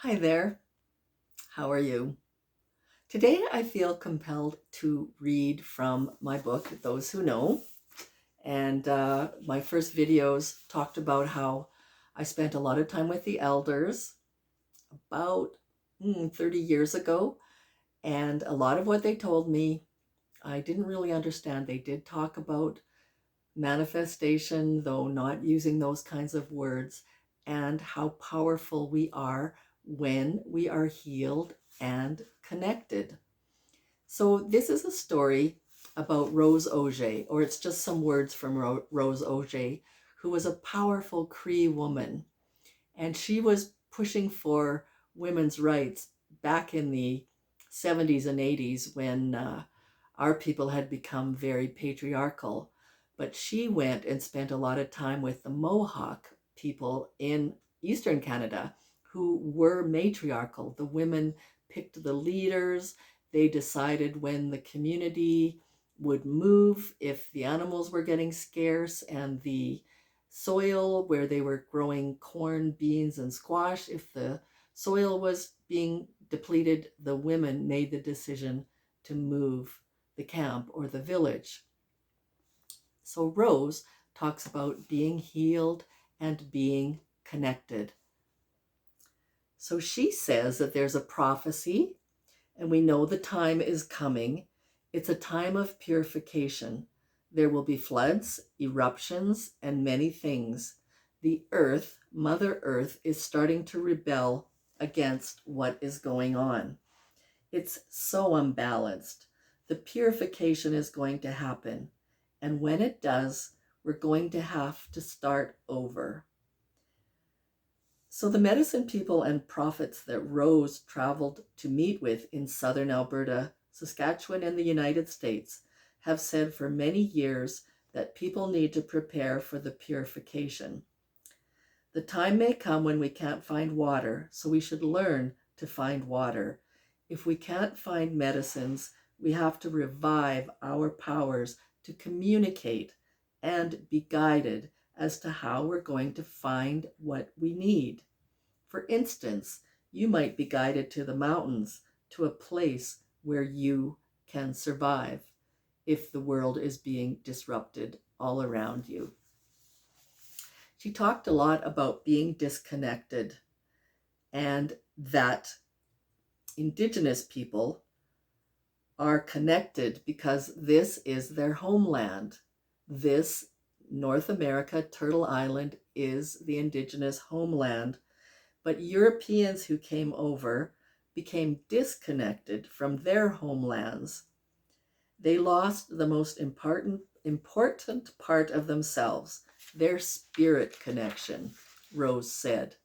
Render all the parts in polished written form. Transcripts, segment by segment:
Hi there. How are you? Today I feel compelled to read from my book, Those Who Know. And my first videos talked about how I spent a lot of time with the elders about 30 years ago. And a lot of what they told me, I didn't really understand. They did talk about manifestation, though not using those kinds of words, and how powerful we are when we are healed and connected. So this is a story about Rose Auger, or it's just some words from Rose Auger, who was a powerful Cree woman. And she was pushing for women's rights back in the 70s and 80s when our people had become very patriarchal. But she went and spent a lot of time with the Mohawk people in Eastern Canada who were matriarchal. The women picked the leaders. They decided when the community would move, if the animals were getting scarce, and the soil where they were growing corn, beans, and squash, if the soil was being depleted, the women made the decision to move the camp or the village. So Rose talks about being healed and being connected. So she says that there's a prophecy, and we know the time is coming. It's a time of purification. There will be floods, eruptions, and many things. The earth, Mother Earth, is starting to rebel against what is going on. It's so unbalanced. The purification is going to happen. And when it does, we're going to have to start over. So the medicine people and prophets that Rose traveled to meet with in southern Alberta, Saskatchewan, and the United States have said for many years that people need to prepare for the purification. The time may come when we can't find water, so we should learn to find water. If we can't find medicines, we have to revive our powers to communicate and be guided as to how we're going to find what we need. For instance, you might be guided to the mountains, to a place where you can survive if the world is being disrupted all around you. She talked a lot about being disconnected and that Indigenous people are connected because this is their homeland. This North America, Turtle Island, is the Indigenous homeland. But Europeans who came over became disconnected from their homelands. They lost the most important part of themselves, their spirit connection, Rose said.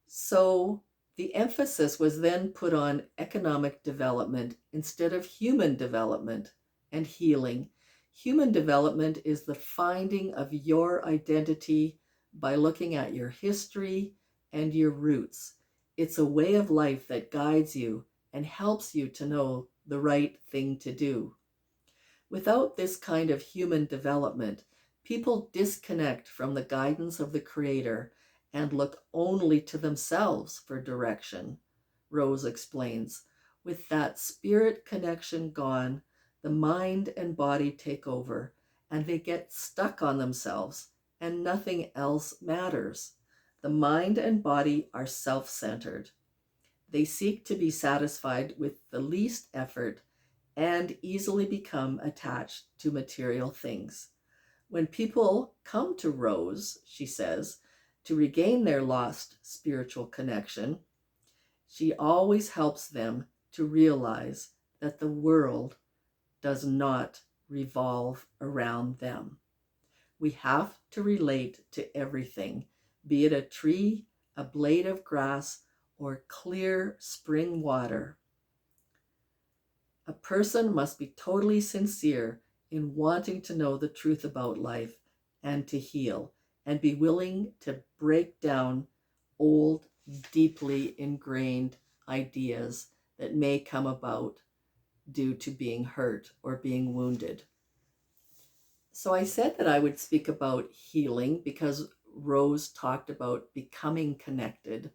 So the emphasis was then put on economic development instead of human development and healing. Human development is the finding of your identity by looking at your history and your roots. It's a way of life that guides you and helps you to know the right thing to do. Without this kind of human development, people disconnect from the guidance of the Creator and look only to themselves for direction. Rose explains. With that spirit connection gone, the mind and body take over, and they get stuck on themselves, and nothing else matters. The mind and body are self-centered. They seek to be satisfied with the least effort and easily become attached to material things. When people come to Rose, she says, to regain their lost spiritual connection, she always helps them to realize that the world does not revolve around them. We have to relate to everything, be it a tree, a blade of grass, or clear spring water. A person must be totally sincere in wanting to know the truth about life and to heal, and be willing to break down old, deeply ingrained ideas that may come about due to being hurt or being wounded. So I said that I would speak about healing because Rose talked about becoming connected.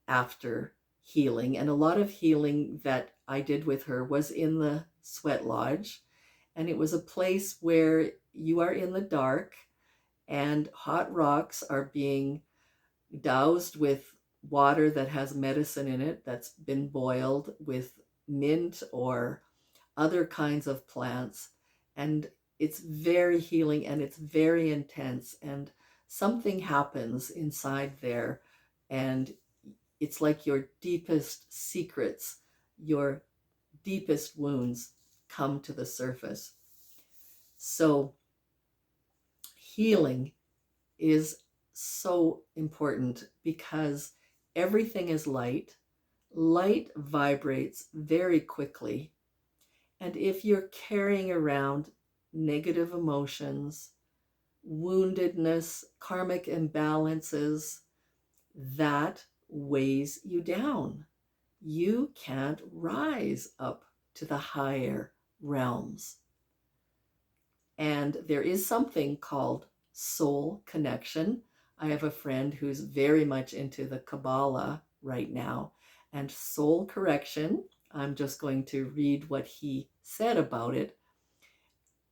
after healing. And a lot of healing that I did with her was in the sweat lodge. And it was a place where you are in the dark and hot rocks are being doused with water that has medicine in it that's been boiled with mint or other kinds of plants. And it's very healing and it's very intense. And something happens inside there. And it's like your deepest secrets, your deepest wounds come to the surface. So healing is so important because everything is light. Light vibrates very quickly. And if you're carrying around negative emotions, woundedness, karmic imbalances, that weighs you down. You can't rise up to the higher realms. And there is something called soul connection. I have a friend who's very much into the Kabbalah right now. And soul correction, I'm just going to read what he said about it,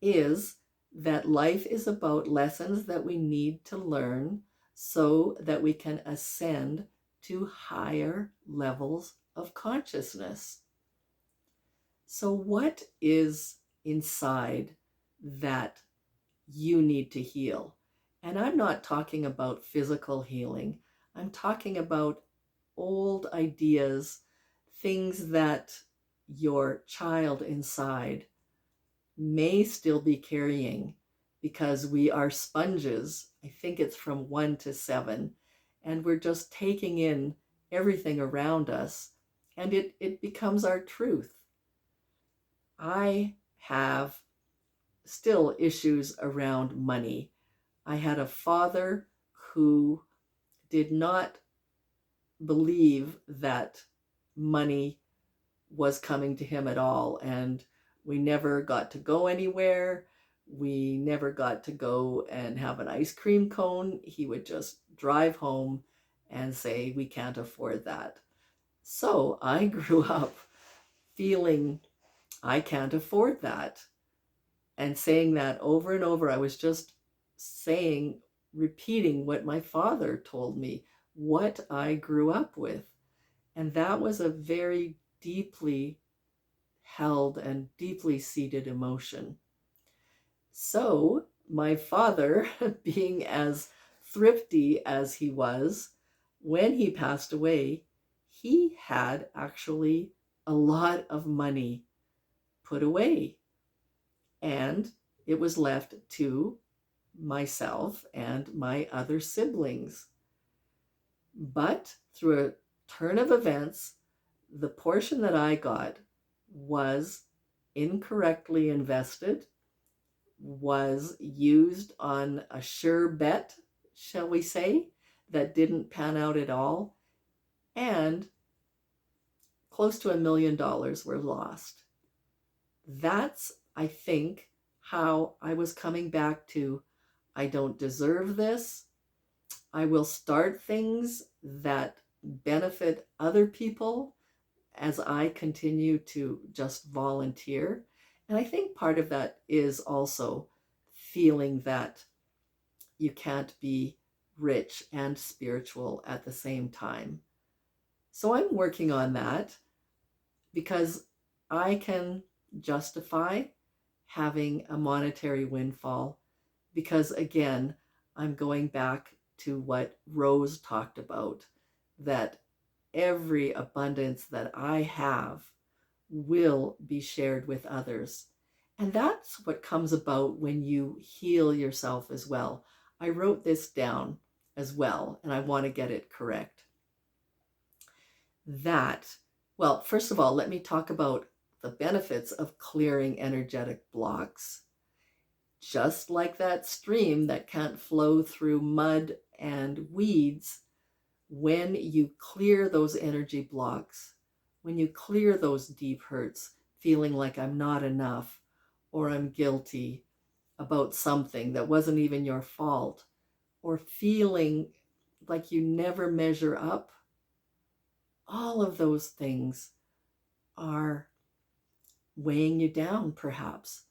is that life is about lessons that we need to learn so that we can ascend to higher levels of consciousness. So, what is inside that you need to heal? And I'm not talking about physical healing, I'm talking about old ideas, things that your child inside may still be carrying, because we are sponges. I think it's from 1 to 7, and we're just taking in everything around us, and it becomes our truth. I have still issues around money. I had a father who did not believe that money was coming to him at all, and we never got to go anywhere. We never got to go and have an ice cream cone. He would just drive home and say, we can't afford that. So I grew up feeling I can't afford that, and saying that over and over. I was just saying, repeating what my father told me, what I grew up with. And that was a very deeply held and deeply seated emotion. So my father, being as thrifty as he was, when he passed away, he had actually a lot of money put away. And it was left to myself and my other siblings. But through a turn of events, the portion that I got was incorrectly invested, was used on a sure bet, shall we say, that didn't pan out at all, and close to $1 million were lost. That's, I think, how I was coming back to, I don't deserve this. I will start things that benefit other people as I continue to just volunteer. And I think part of that is also feeling that you can't be rich and spiritual at the same time. So I'm working on that because I can justify having a monetary windfall, because again, I'm going back to what Rose talked about, that every abundance that I have will be shared with others. And that's what comes about when you heal yourself as well. I wrote this down as well, and I want to get it correct. Well, first of all, let me talk about the benefits of clearing energetic blocks. Just like that stream that can't flow through mud and weeds, when you clear those energy blocks, when you clear those deep hurts, feeling like I'm not enough or I'm guilty about something that wasn't even your fault, or feeling like you never measure up, all of those things are weighing you down, perhaps.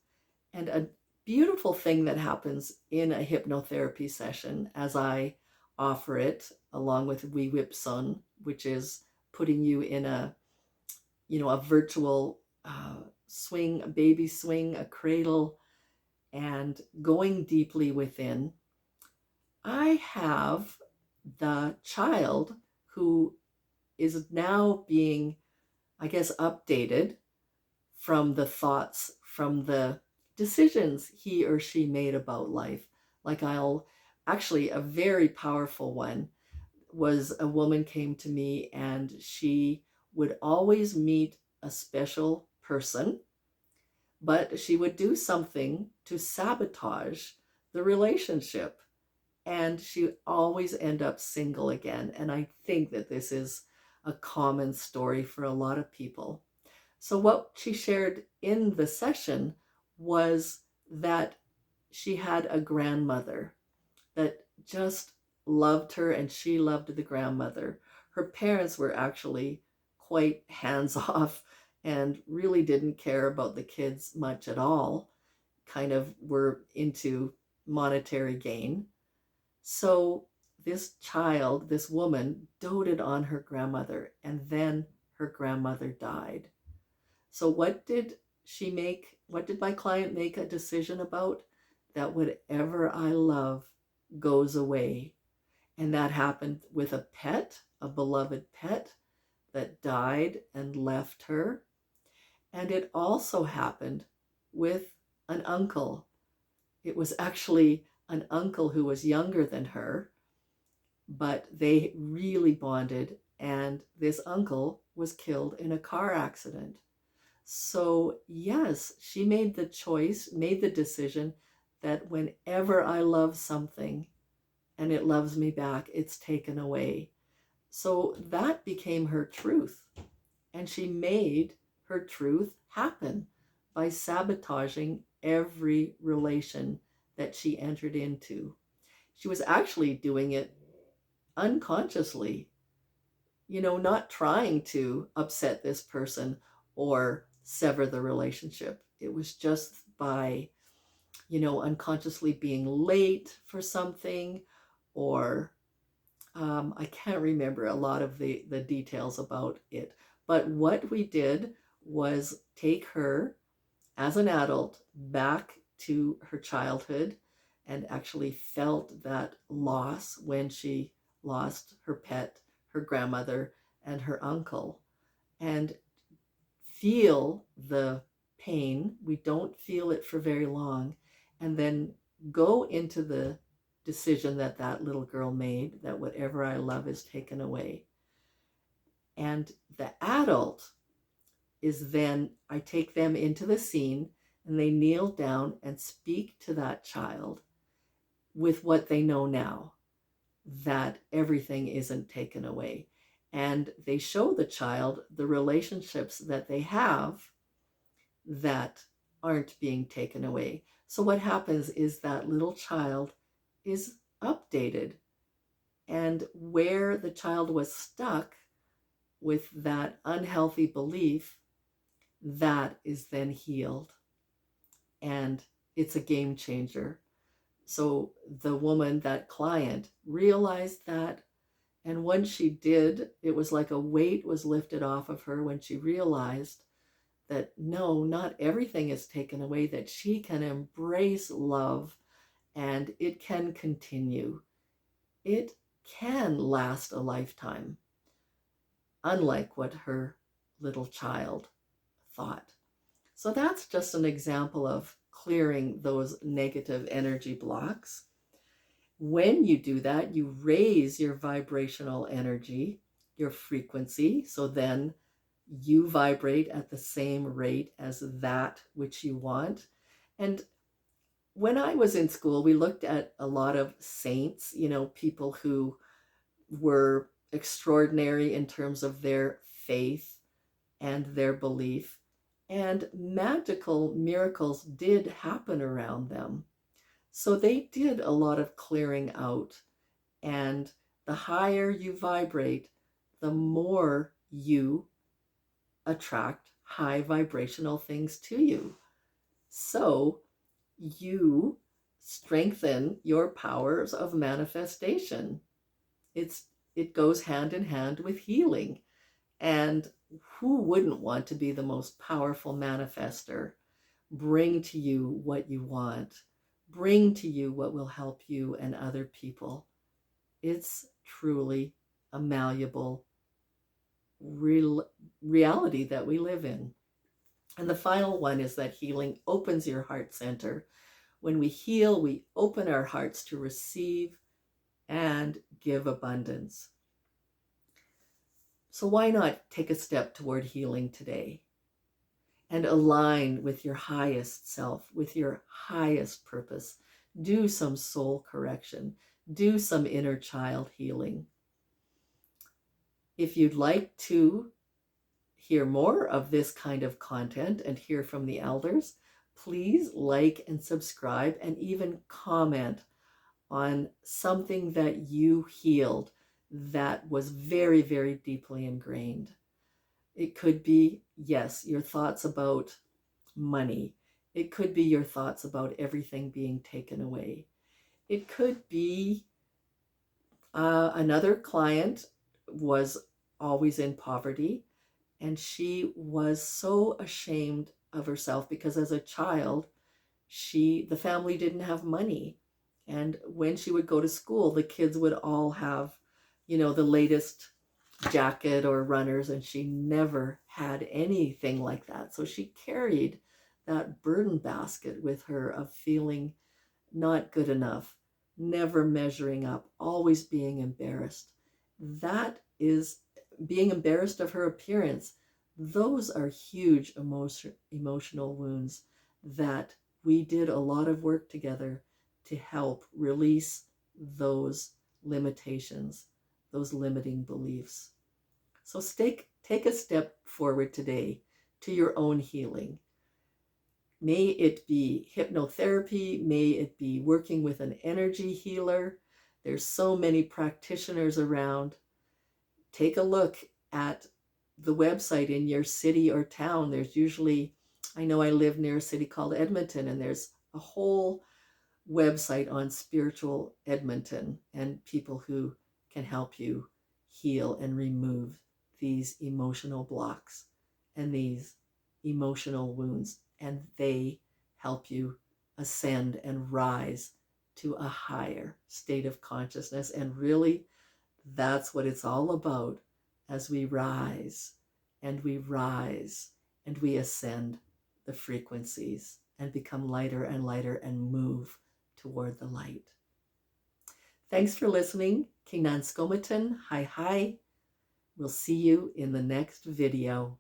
And a beautiful thing that happens in a hypnotherapy session, as I offer it along with Wee Whip Sun, which is putting you in a virtual swing, a baby swing, a cradle, and going deeply within. I have the child who is now being, I guess, updated from the thoughts, from the decisions he or she made about life. Like actually, a very powerful one was a woman came to me and she would always meet a special person, but she would do something to sabotage the relationship. And she always end up single again. And I think that this is a common story for a lot of people. So, what she shared in the session was that she had a grandmother that just loved her and she loved the grandmother. Her parents were actually quite hands off and really didn't care about the kids much at all, kind of were into monetary gain. So, this woman, doted on her grandmother, and then her grandmother died. So what did my client make a decision about? That whatever I love goes away. And that happened with a pet, a beloved pet that died and left her. And it also happened with an uncle. It was actually an uncle who was younger than her, but they really bonded. And this uncle was killed in a car accident. So, yes, she made the choice, made the decision that whenever I love something and it loves me back, it's taken away. So that became her truth. And she made her truth happen by sabotaging every relation that she entered into. She was actually doing it unconsciously, not trying to upset this person or sever the relationship. It was just by, unconsciously being late for something, or I can't remember a lot of the details about it. But what we did was take her as an adult back to her childhood and actually felt that loss when she lost her pet, her grandmother, and her uncle, and feel the pain. We don't feel it for very long, and then go into the decision that little girl made, that whatever I love is taken away. And the adult is then, I take them into the scene and they kneel down and speak to that child with what they know now, that everything isn't taken away. And they show the child the relationships that they have that aren't being taken away. So what happens is that little child is updated, and where the child was stuck with that unhealthy belief, that is then healed. And it's a game changer. So the woman, that client, realized that. And once she did, it was like a weight was lifted off of her when she realized that no, not everything is taken away, that she can embrace love and it can continue. It can last a lifetime, unlike what her little child thought. So that's just an example of clearing those negative energy blocks. When you do that, you raise your vibrational energy, your frequency. So then you vibrate at the same rate as that which you want. And when I was in school, we looked at a lot of saints, people who were extraordinary in terms of their faith and their belief. And magical miracles did happen around them. So they did a lot of clearing out. And the higher you vibrate, the more you attract high vibrational things to you. So you strengthen your powers of manifestation. It goes hand in hand with healing. And who wouldn't want to be the most powerful manifester? Bring to you what you want. Bring to you what will help you and other people. It's truly a malleable reality that we live in. And the final one is that healing opens your heart center. When we heal, we open our hearts to receive and give abundance. So why not take a step toward healing today and align with your highest self, with your highest purpose? Do some soul correction. Do some inner child healing. If you'd like to hear more of this kind of content and hear from the elders, please like and subscribe and even comment on something that you healed that was very, very deeply ingrained. It could be, yes, your thoughts about money. It could be your thoughts about everything being taken away. It could be another client was always in poverty, and she was so ashamed of herself because as a child, the family didn't have money. And when she would go to school, the kids would all have, the latest jacket or runners, and she never had anything like that. So she carried that burden basket with her of feeling not good enough, never measuring up, always being embarrassed. That is being embarrassed of her appearance. Those are huge emotional wounds that we did a lot of work together to help release those limitations, those limiting beliefs. So take a step forward today to your own healing. May it be hypnotherapy, may it be working with an energy healer. There's so many practitioners around. Take a look at the website in your city or town. There's usually, I know I live near a city called Edmonton, and there's a whole website on spiritual Edmonton and people who can help you heal and remove these emotional blocks and these emotional wounds, and they help you ascend and rise to a higher state of consciousness. And really, that's what it's all about as we rise and we rise and we ascend the frequencies and become lighter and lighter and move toward the light. Thanks for listening. Kinan Skomatin, hi hi. We'll see you in the next video.